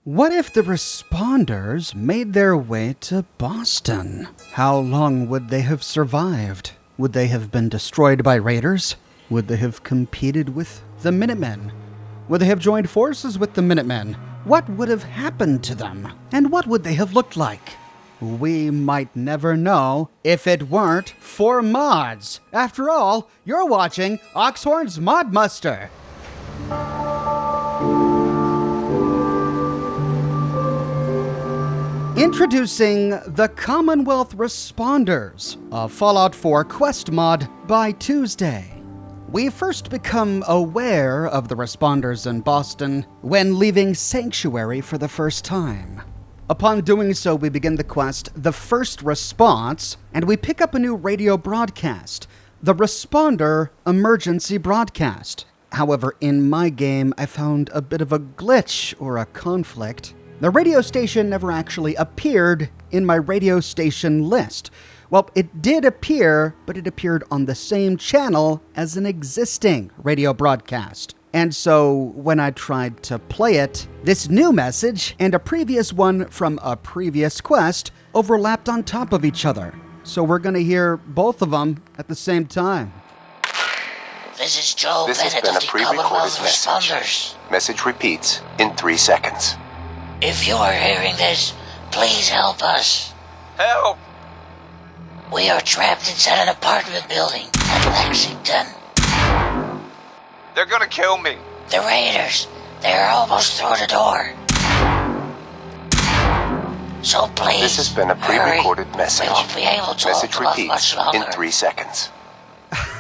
What if the responders made their way to Boston? How long would they have survived? Would they have been destroyed by raiders? Would they have competed with the Minutemen? Would they have joined forces with the Minutemen? What would have happened to them? And what would they have looked like? We might never know if it weren't for mods. After all, you're watching Oxhorn's Mod Muster. Introducing the Commonwealth Responders, a Fallout 4 quest mod by Tuesday. We first become aware of the responders in Boston when leaving Sanctuary for the first time. Upon doing so, we begin the quest, The First Response, and we pick up a new radio broadcast, the Responder Emergency Broadcast. However, in my game, I found a bit of a glitch or a conflict. The radio station never actually appeared in my radio station list. Well, it did appear, but it appeared on the same channel as an existing radio broadcast. And so when I tried to play it, this new message and a previous one from a previous quest overlapped on top of each other. So we're going to hear both of them at the same time. This is Joe Bennett of the Commonwealth Responders. Message repeats in 3 seconds. If you are hearing this, please help us. Help! We are trapped inside an apartment building in Lexington. They're gonna kill me. The raiders, they're almost through the door. So please, This has been a pre-recorded message. We won't be able to Message hold them up repeats much longer. in 3 seconds.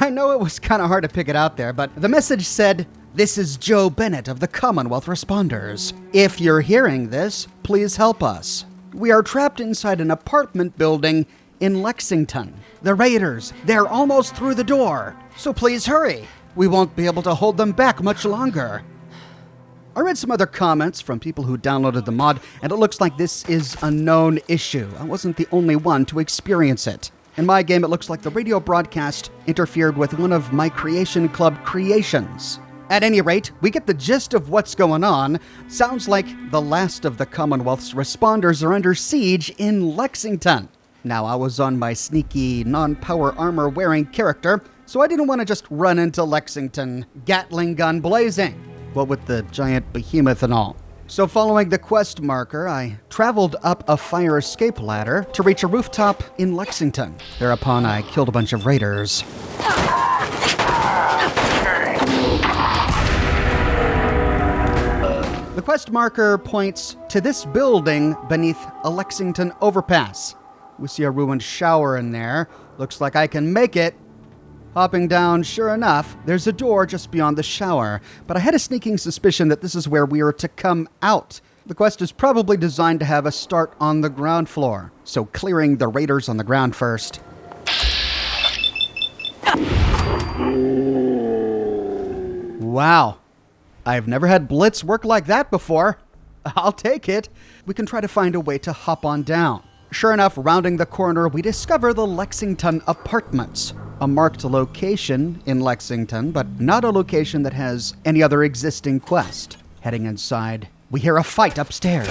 I know it was kind of hard to pick it out there, but the message said, "This is Joe Bennett of the Commonwealth Responders. If you're hearing this, please help us. We are trapped inside an apartment building in Lexington. The raiders, they're almost through the door. So please hurry. We won't be able to hold them back much longer." I read some other comments from people who downloaded the mod, and it looks like this is a known issue. I wasn't the only one to experience it. In my game, it looks like the radio broadcast interfered with one of my Creation Club creations. At any rate, we get the gist of what's going on. Sounds like the last of the Commonwealth's responders are under siege in Lexington. Now, I was on my sneaky, non-power armor-wearing character, so I didn't want to just run into Lexington, Gatling gun blazing. What with the giant behemoth and all. So following the quest marker, I traveled up a fire escape ladder to reach a rooftop in Lexington. Thereupon, I killed a bunch of raiders. The quest marker points to this building beneath a Lexington overpass. We see a ruined shower in there. Looks like I can make it. Hopping down, sure enough, there's a door just beyond the shower, but I had a sneaking suspicion that this is where we are to come out. The quest is probably designed to have us start on the ground floor, so clearing the raiders on the ground first. Wow. I've never had Blitz work like that before. I'll take it. We can try to find a way to hop on down. Sure enough, rounding the corner, we discover the Lexington Apartments, a marked location in Lexington, but not a location that has any other existing quest. Heading inside, we hear a fight upstairs.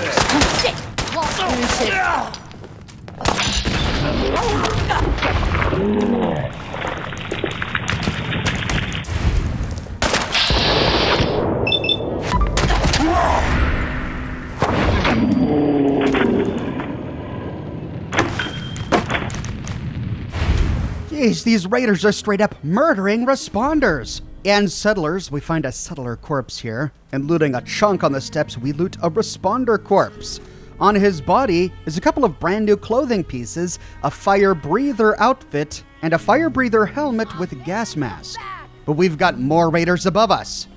Jeez, these raiders are straight up murdering responders. And settlers, we find a settler corpse here. And looting a chunk on the steps, we loot a responder corpse. On his body is a couple of brand new clothing pieces, a fire breather outfit, and a fire breather helmet with gas mask. But we've got more raiders above us.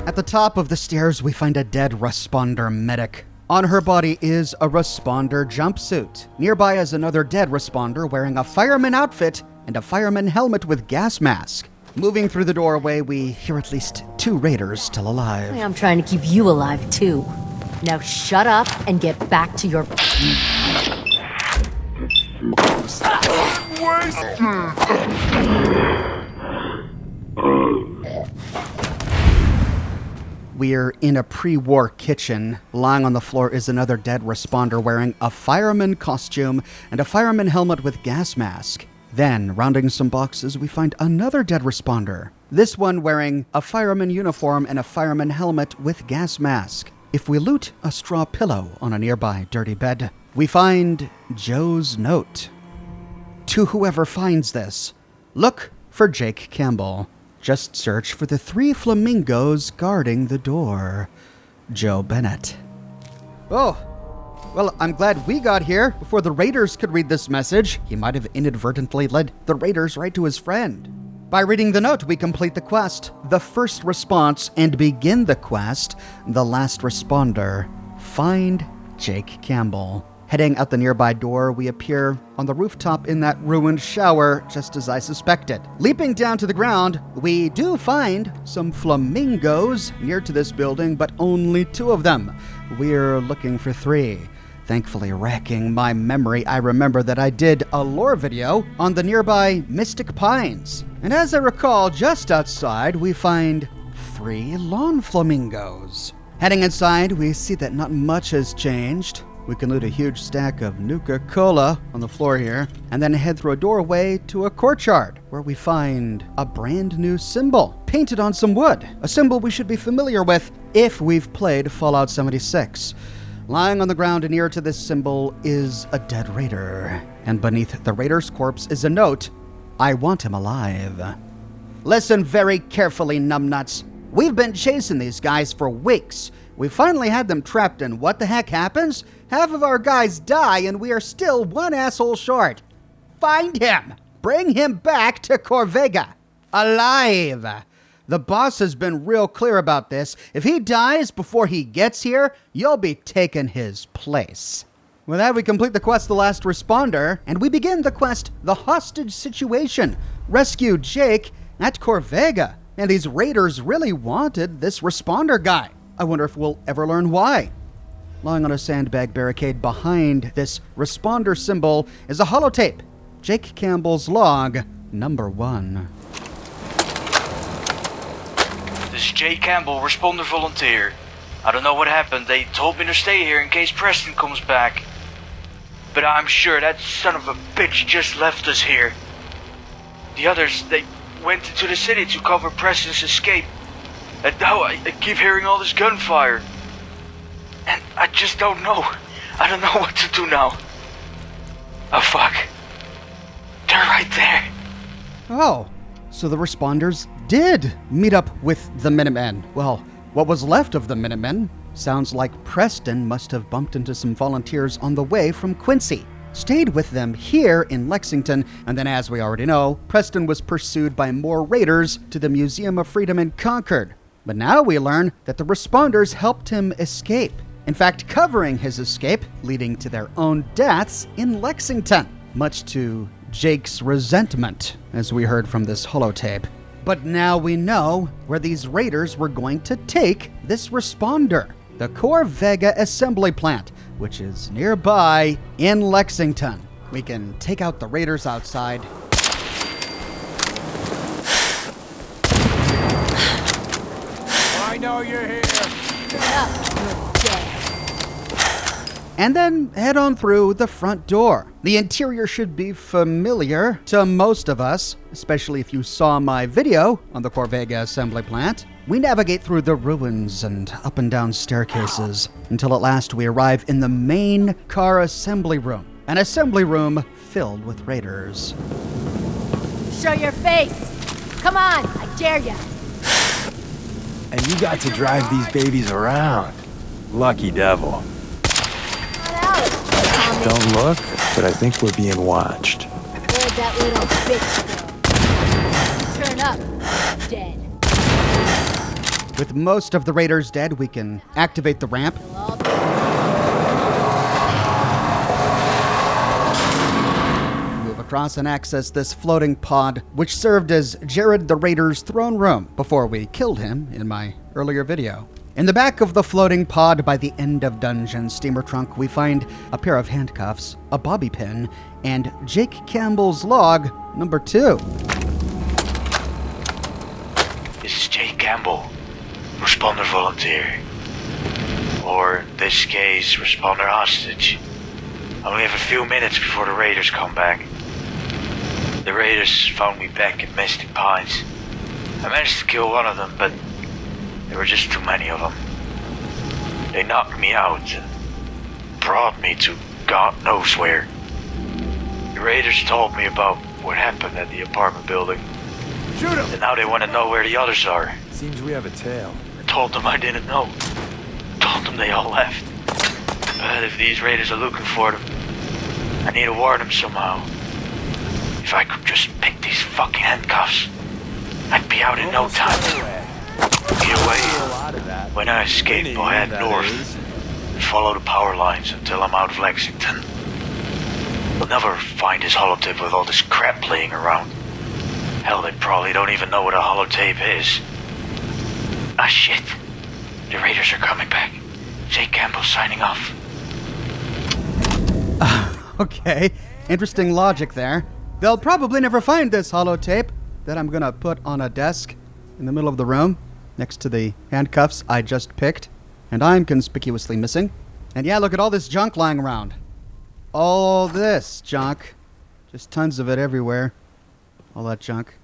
At the top of the stairs, we find a dead responder medic. On her body is a responder jumpsuit. Nearby is another dead responder wearing a fireman outfit and a fireman helmet with gas mask. Moving through the doorway, we hear at least 2 raiders still alive. I'm trying to keep you alive, too. Now shut up and get back to your... We're in a pre-war kitchen. Lying on the floor is another dead responder wearing a fireman costume and a fireman helmet with gas mask. Then, rounding some boxes, we find another dead responder. This one wearing a fireman uniform and a fireman helmet with gas mask. If we loot a straw pillow on a nearby dirty bed, we find Joe's note. To whoever finds this, look for Jake Campbell. Just search for the 3 flamingos guarding the door. Joe Bennett. Oh, well, I'm glad we got here before the raiders could read this message. He might have inadvertently led the raiders right to his friend. By reading the note, we complete the quest, the first response, and begin the quest, the last responder. Find Jake Campbell. Heading out the nearby door, we appear on the rooftop in that ruined shower, just as I suspected. Leaping down to the ground, we do find some flamingos near to this building, but only 2 of them. We're looking for 3. Thankfully, racking my memory, I remember that I did a lore video on the nearby Mystic Pines. And as I recall, just outside, we find 3 lawn flamingos. Heading inside, we see that not much has changed. We can loot a huge stack of Nuka-Cola on the floor here, and then head through a doorway to a courtyard, where we find a brand new symbol painted on some wood. A symbol we should be familiar with if we've played Fallout 76. Lying on the ground near to this symbol is a dead raider, and beneath the raider's corpse is a note, I want him alive. Listen very carefully, numbnuts. We've been chasing these guys for weeks. We finally had them trapped, and what the heck happens? Half of our guys die, and we are still one asshole short. Find him! Bring him back to Corvega! Alive! The boss has been real clear about this. If he dies before he gets here, you'll be taking his place. With that, we complete the quest, The Last Responder, and we begin the quest, The Hostage Situation. Rescue Jake at Corvega. And these raiders really wanted this responder guy. I wonder if we'll ever learn why. Lying on a sandbag barricade behind this responder symbol is a holotape. Jake Campbell's log, number 1. This is Jake Campbell, responder volunteer. I don't know what happened. They told me to stay here in case Preston comes back. But I'm sure that son of a bitch just left us here. The others, they went into the city to cover Preston's escape. And now I keep hearing all this gunfire. And I just don't know. I don't know what to do now. Oh fuck. They're right there. Oh, so the responders did meet up with the Minutemen. Well, what was left of the Minutemen sounds like Preston must have bumped into some volunteers on the way from Quincy, stayed with them here in Lexington, and then, as we already know, Preston was pursued by more raiders to the Museum of Freedom in Concord. But now we learn that the responders helped him escape. In fact, covering his escape, leading to their own deaths in Lexington, much to Jake's resentment, as we heard from this holotape. But now we know where these raiders were going to take this responder, the Corvega assembly plant, which is nearby in Lexington. We can take out the raiders outside. I know you're here. Shut up, you're dead. And then head on through the front door. The interior should be familiar to most of us, especially if you saw my video on the Corvega assembly plant. We navigate through the ruins and up and down staircases until at last we arrive in the main car assembly room, an assembly room filled with raiders. Show your face. Come on, I dare ya. And you got to drive these babies around. Lucky devil. Not out. Tommy. Don't look, but I think we're being watched. Where'd that little bitch go? Turn up. Dead. With most of the raiders dead, we can activate the ramp. They'll all be Move across and access this floating pod, which served as Jared the Raider's throne room before we killed him in my earlier video. In the back of the floating pod by the end of Dungeon Steamer Trunk, we find a pair of handcuffs, a bobby pin, and Jake Campbell's log, number 2. This is Jake Campbell. responder volunteer. Or in this case, responder hostage. I only have a few minutes before the raiders come back. The raiders found me back in Mystic Pines. I managed to kill one of them, but there were just too many of them. They knocked me out and brought me to God knows where. The raiders told me about what happened at the apartment building. Shoot him! And now they want to know where the others are. Seems we have a tail. I told them I didn't know. Told them they all left. But if these raiders are looking for them, I need to warn them somehow. If I could just pick these fucking handcuffs, I'd be out in no time. Either way, when I escape, I'll head north and follow the power lines until I'm out of Lexington. We'll never find his holotape with all this crap laying around. Hell, they probably don't even know what a holotape is. Ah, shit. The raiders are coming back. Jake Campbell signing off. Okay, interesting logic there. They'll probably never find this holotape that I'm gonna put on a desk in the middle of the room next to the handcuffs I just picked, and I'm conspicuously missing. And yeah, look at all this junk lying around. All this junk. Just tons of it everywhere. All that junk.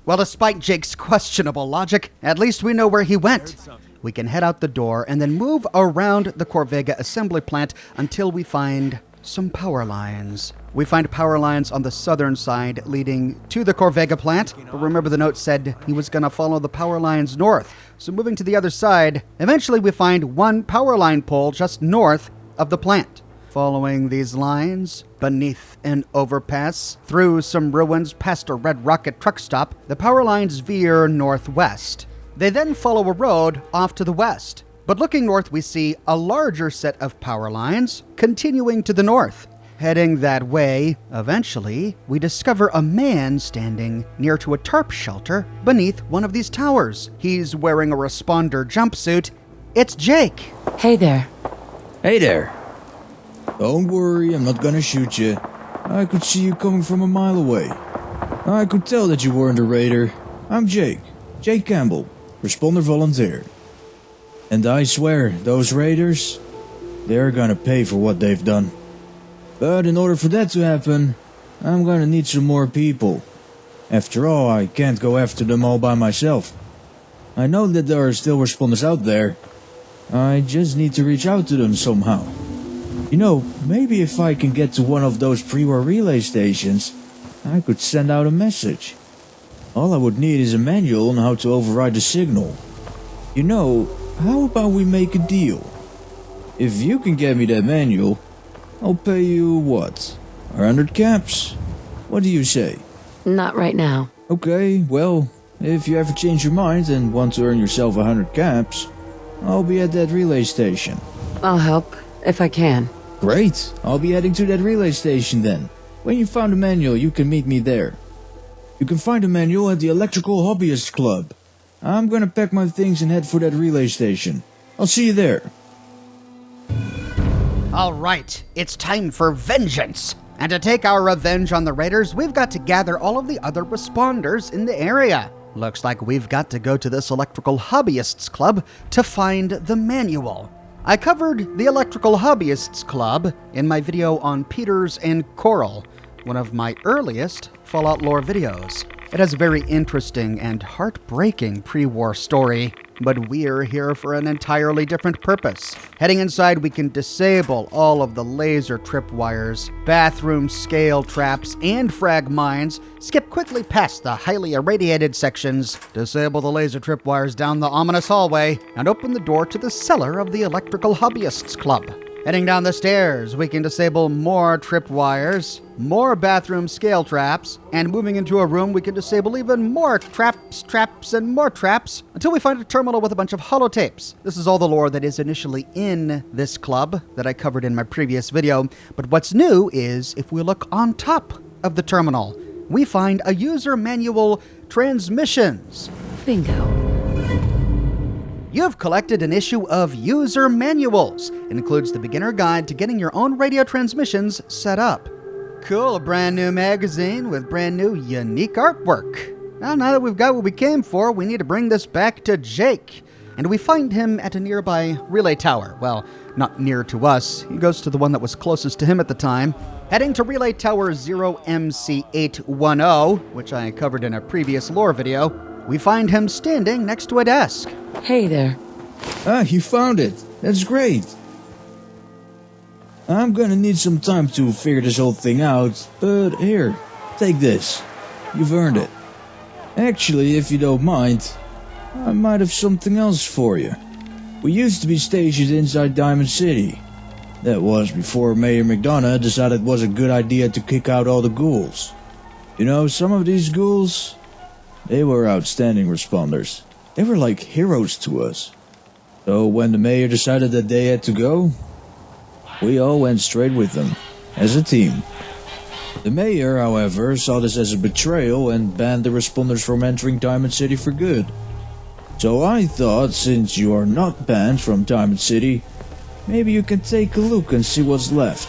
Well, despite Jake's questionable logic, at least we know where he went. We can head out the door and then move around the Corvega assembly plant until we find some power lines. We find power lines on the southern side leading to the Corvega plant, but remember the note said he was going to follow the power lines north. So moving to the other side, eventually we find one power line pole just north of the plant. Following these lines, beneath an overpass, through some ruins past a Red Rocket truck stop, the power lines veer northwest. They then follow a road off to the west. But looking north, we see a larger set of power lines continuing to the north. Heading that way, eventually, we discover a man standing near to a tarp shelter beneath one of these towers. He's wearing a responder jumpsuit. It's Jake. Hey there. Hey there. Don't worry, I'm not gonna shoot you. I could see you coming from a mile away. I could tell that you weren't a raider. I'm Jake Campbell, responder volunteer. And I swear, those raiders, they're gonna pay for what they've done. But in order for that to happen, I'm gonna need some more people. After all, I can't go after them all by myself. I know that there are still responders out there. I just need to reach out to them somehow. You know, maybe if I can get to one of those pre-war relay stations, I could send out a message. All I would need is a manual on how to override the signal. You know, how about we make a deal? If you can get me that manual, I'll pay you, what, 100 caps? What do you say? Not right now. Okay, well, if you ever change your mind and want to earn yourself 100 caps, I'll be at that relay station. I'll help, if I can. Great, I'll be heading to that relay station then. When you found the manual, you can meet me there. You can find the manual at the Electrical Hobbyist Club. I'm gonna pack my things and head for that relay station. I'll see you there. All right, it's time for vengeance. And to take our revenge on the raiders, we've got to gather all of the other responders in the area. Looks like we've got to go to this Electrical Hobbyists Club to find the manual. I covered the Electrical Hobbyists Club in my video on Peters and Coral, one of my earliest Fallout lore videos. It has a very interesting and heartbreaking pre-war story, but we're here for an entirely different purpose. Heading inside, we can disable all of the laser tripwires, bathroom scale traps, and frag mines, skip quickly past the highly irradiated sections, disable the laser tripwires down the ominous hallway, and open the door to the cellar of the Electrical Hobbyists Club. Heading down the stairs, we can disable more tripwires, more bathroom scale traps, and moving into a room, we can disable even more traps, and more traps, until we find a terminal with a bunch of holotapes. This is all the lore that is initially in this club that I covered in my previous video, but what's new is if we look on top of the terminal, we find a user manual transmissions. Bingo. You have collected an issue of User Manuals. It includes the beginner guide to getting your own radio transmissions set up. Cool, a brand new magazine with brand new unique artwork. Now that we've got what we came for, we need to bring this back to Jake. and we find him at a nearby relay tower. Well, not near to us. He goes to the one that was closest to him at the time. Heading to relay tower 0MC810, which I covered in a previous lore video, we find him standing next to a desk. Hey there. Ah, you found it. That's great. I'm gonna need some time to figure this whole thing out, but here, take this. You've earned it. Actually, if you don't mind, I might have something else for you. We used to be stationed inside Diamond City. That was before Mayor McDonough decided it was a good idea to kick out all the ghouls. You know, some of these ghouls, they were outstanding responders. They were like heroes to us. So when the mayor decided that they had to go, we all went straight with them, as a team. The mayor, however, saw this as a betrayal and banned the responders from entering Diamond City for good. So I thought, since you are not banned from Diamond City, maybe you can take a look and see what's left.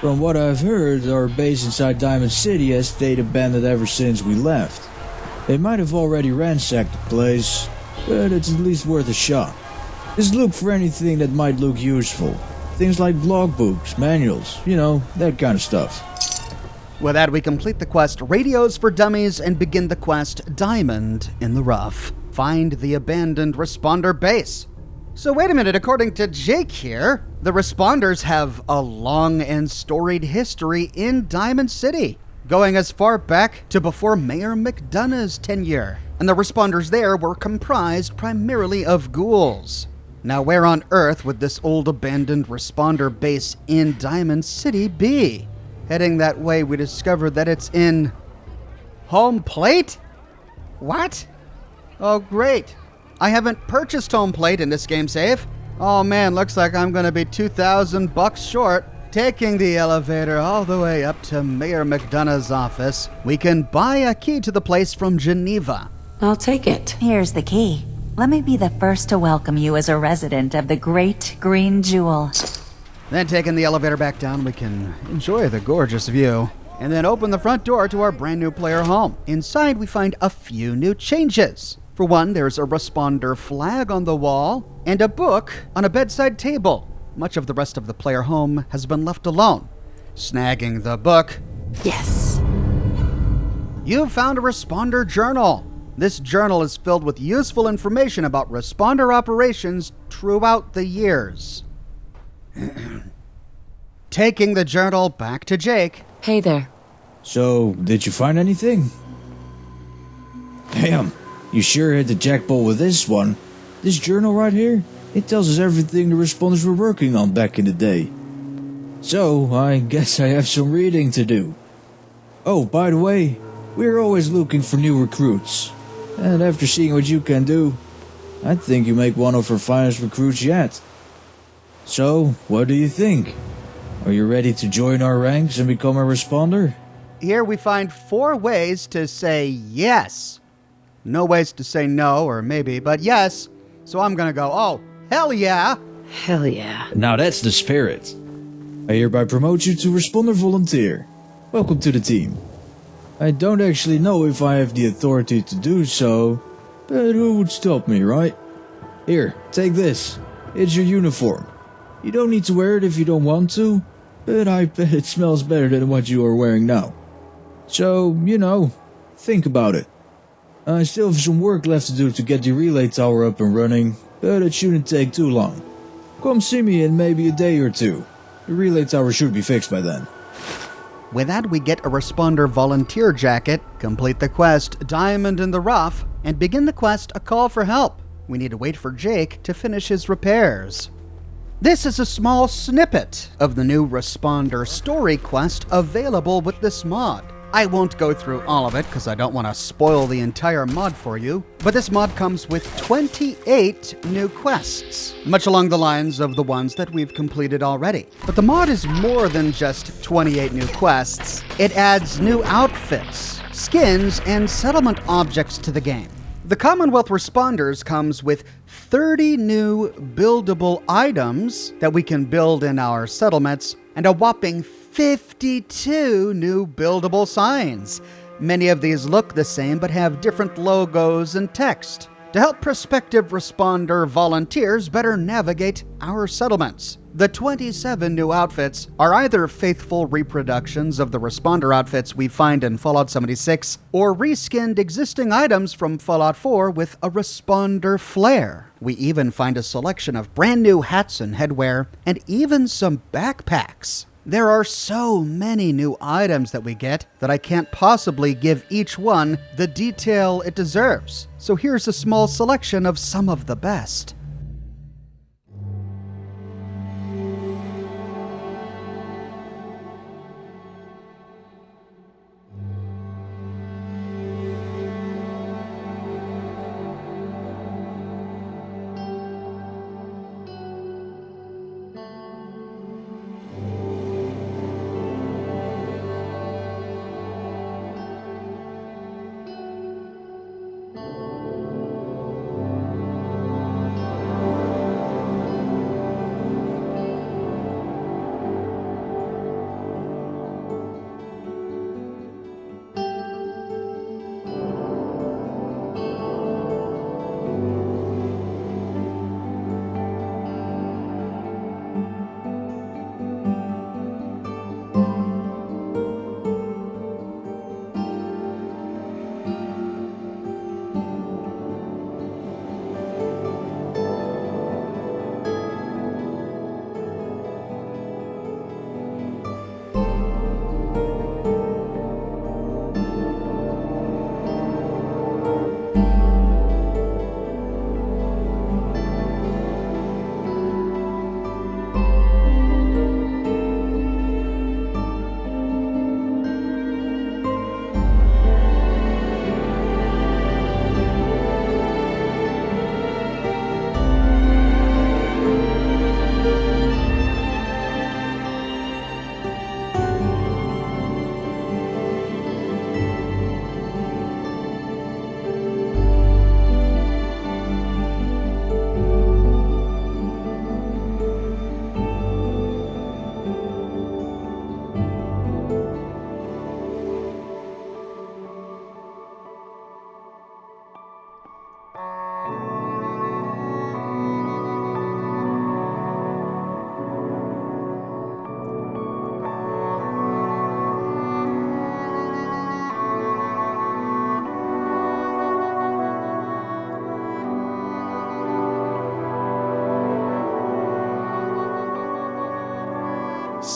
From what I've heard, our base inside Diamond City has stayed abandoned ever since we left. They might have already ransacked the place, but it's at least worth a shot. Just look for anything that might look useful. Things like blog books, manuals, you know, that kind of stuff. With that, we complete the quest Radios for Dummies and begin the quest Diamond in the Rough. Find the abandoned responder base. So wait a minute, according to Jake here, the responders have a long and storied history in Diamond City, going as far back to before Mayor McDonough's tenure. And the responders there were comprised primarily of ghouls. Now where on earth would this old abandoned responder base in Diamond City be? Heading that way, we discover that it's in Home Plate? What? Oh, great. I haven't purchased Home Plate in this game save. Oh man, looks like I'm gonna be $2,000 short. Taking the elevator all the way up to Mayor McDonough's office, we can buy a key to the place from Geneva. I'll take it. Here's the key. Let me be the first to welcome you as a resident of the Great Green Jewel. Then taking the elevator back down, we can enjoy the gorgeous view, and then open the front door to our brand new player home. Inside, we find a few new changes. For one, there's a responder flag on the wall, and a book on a bedside table. Much of the rest of the player home has been left alone. Snagging the book, Yes. you've found a responder journal. This journal is filled with useful information about responder operations throughout the years. Taking the journal back to Jake. Hey there. So, did you find anything? Damn, you sure hit the jackpot with this one. This journal right here, it tells us everything the responders were working on back in the day. So, I guess I have some reading to do. Oh, by the way, we're always looking for new recruits. And after seeing what you can do, I think you make one of our finest recruits yet. So, what do you think? Are you ready to join our ranks and become a responder? Here we find 4 ways to say yes. No ways to say no or maybe, but yes. So I'm gonna go, oh, hell yeah. Hell yeah. Now that's the spirit. I hereby promote you to responder volunteer. Welcome to the team. I don't actually know if I have the authority to do so, but who would stop me, right? Here, take this. It's your uniform. You don't need to wear it if you don't want to, but I bet it smells better than what you are wearing now. So, you know, think about it. I still have some work left to do to get the relay tower up and running, but it shouldn't take too long. Come see me in maybe a day or two. The relay tower should be fixed by then. With that, we get a responder volunteer jacket, complete the quest Diamond in the Rough, and begin the quest A Call for Help. We need to wait for Jake to finish his repairs. This is a small snippet of the new responder story quest available with this mod. I won't go through all of it because I don't want to spoil the entire mod for you, but this mod comes with 28 new quests, much along the lines of the ones that we've completed already. But the mod is more than just 28 new quests. It adds new outfits, skins, and settlement objects to the game. The Commonwealth Responders comes with 30 new buildable items that we can build in our settlements, and a whopping 52 new buildable signs. Many of these look the same but have different logos and text. to help prospective responder volunteers better navigate our settlements. The 27 new outfits are either faithful reproductions of the responder outfits we find in Fallout 76, or reskinned existing items from Fallout 4 with a responder flair. We even find a selection of brand new hats and headwear, and even some backpacks. There are so many new items that we get that I can't possibly give each one the detail it deserves. So here's a small selection of some of the best.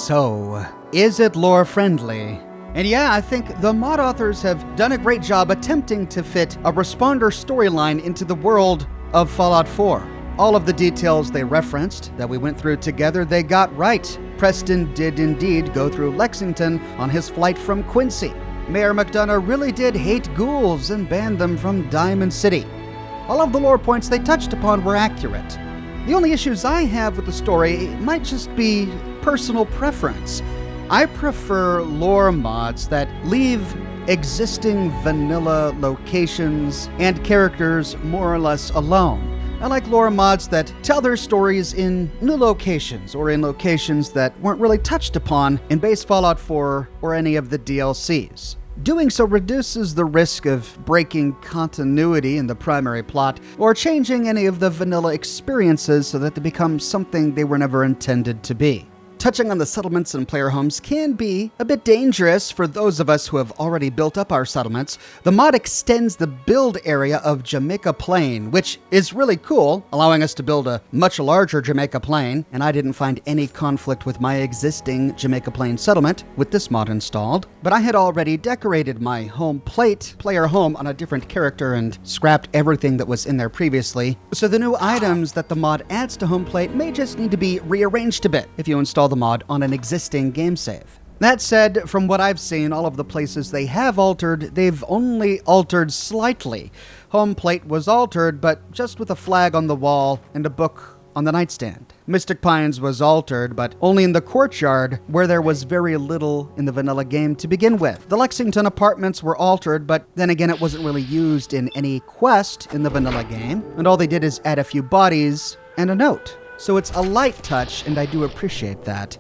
So, is it lore-friendly? And yeah, I think the mod authors have done a great job attempting to fit a responder storyline into the world of Fallout 4. All of the details they referenced that we went through together, they got right. Preston did indeed go through Lexington on his flight from Quincy. Mayor McDonough really did hate ghouls and banned them from Diamond City. All of the lore points they touched upon were accurate. The only issues I have with the story might just be personal preference. I prefer lore mods that leave existing vanilla locations and characters more or less alone. I like lore mods that tell their stories in new locations or in locations that weren't really touched upon in base Fallout 4 or any of the DLCs. Doing so reduces the risk of breaking continuity in the primary plot or changing any of the vanilla experiences so that they become something they were never intended to be. Touching on the settlements and player homes can be a bit dangerous for those of us who have already built up our settlements. The mod extends the build area of Jamaica Plain, which is really cool, allowing us to build a much larger Jamaica Plain, and I didn't find any conflict with my existing Jamaica Plain settlement with this mod installed. But I had already decorated my home plate, player home, on a different character and scrapped everything that was in there previously. So the new items that the mod adds to home plate may just need to be rearranged a bit if you install the mod on an existing game save. That said, from what I've seen, all of the places they have altered, they've only altered slightly. Home plate was altered, but just with a flag on the wall and a book on the nightstand. Mystic Pines was altered, but only in the courtyard, where there was very little in the vanilla game to begin with. The Lexington apartments were altered, but then again, it wasn't really used in any quest in the vanilla game, and all they did is add a few bodies and a note. So it's a light touch, and I do appreciate that.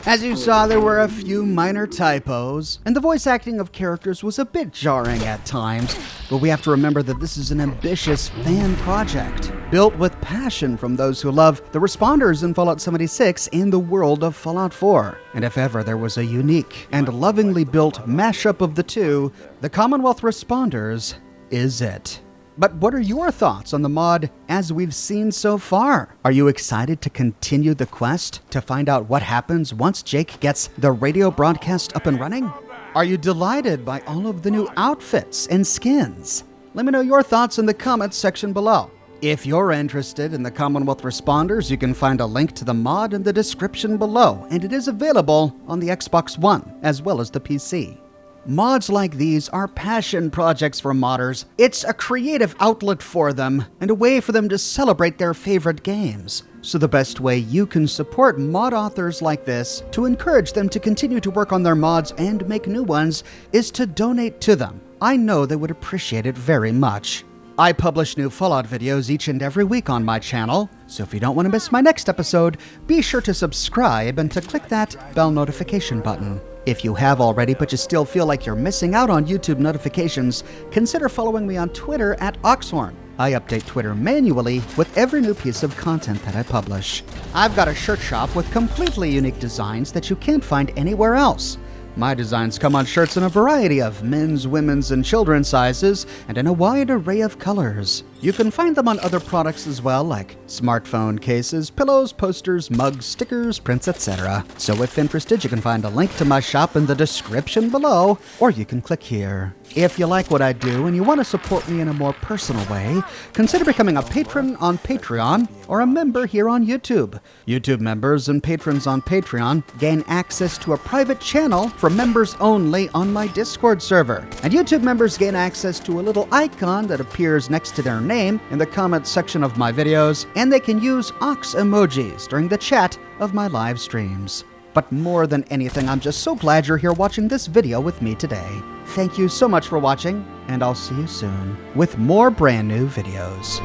As you saw, there were a few minor typos, and the voice acting of characters was a bit jarring at times, but we have to remember that this is an ambitious fan project, built with passion from those who love the responders in Fallout 76 and the world of Fallout 4. And if ever there was a unique and lovingly built mashup of the two, the Commonwealth Responders is it. But what are your thoughts on the mod as we've seen so far? Are you excited to continue the quest to find out what happens once Jake gets the radio broadcast up and running? Are you delighted by all of the new outfits and skins? Let me know your thoughts in the comments section below. If you're interested in the Commonwealth Responders, you can find a link to the mod in the description below, and it is available on the Xbox One as well as the PC. Mods like these are passion projects for modders. It's a creative outlet for them and a way for them to celebrate their favorite games. So the best way you can support mod authors like this to encourage them to continue to work on their mods and make new ones is to donate to them. I know they would appreciate it very much. I publish new Fallout videos each and every week on my channel, so if you don't want to miss my next episode, be sure to subscribe and to click that bell notification button. If you have already but you still feel like you're missing out on YouTube notifications, consider following me on Twitter at Oxhorn. I update Twitter manually with every new piece of content that I publish. I've got a shirt shop with completely unique designs that you can't find anywhere else. My designs come on shirts in a variety of men's, women's, and children's sizes, and in a wide array of colors. You can find them on other products as well, like smartphone cases, pillows, posters, mugs, stickers, prints, etc. So if interested, you can find a link to my shop in the description below, or you can click here. If you like what I do and you want to support me in a more personal way, consider becoming a patron on Patreon or a member here on YouTube. YouTube members and patrons on Patreon gain access to a private channel for members only on my Discord server. And YouTube members gain access to a little icon that appears next to their name in the comments section of my videos, and they can use ox emojis during the chat of my live streams. But more than anything, I'm just so glad you're here watching this video with me today. Thank you so much for watching, and I'll see you soon with more brand new videos.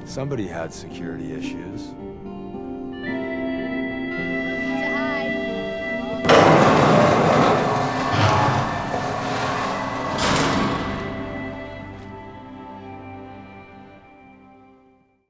Somebody had security issues.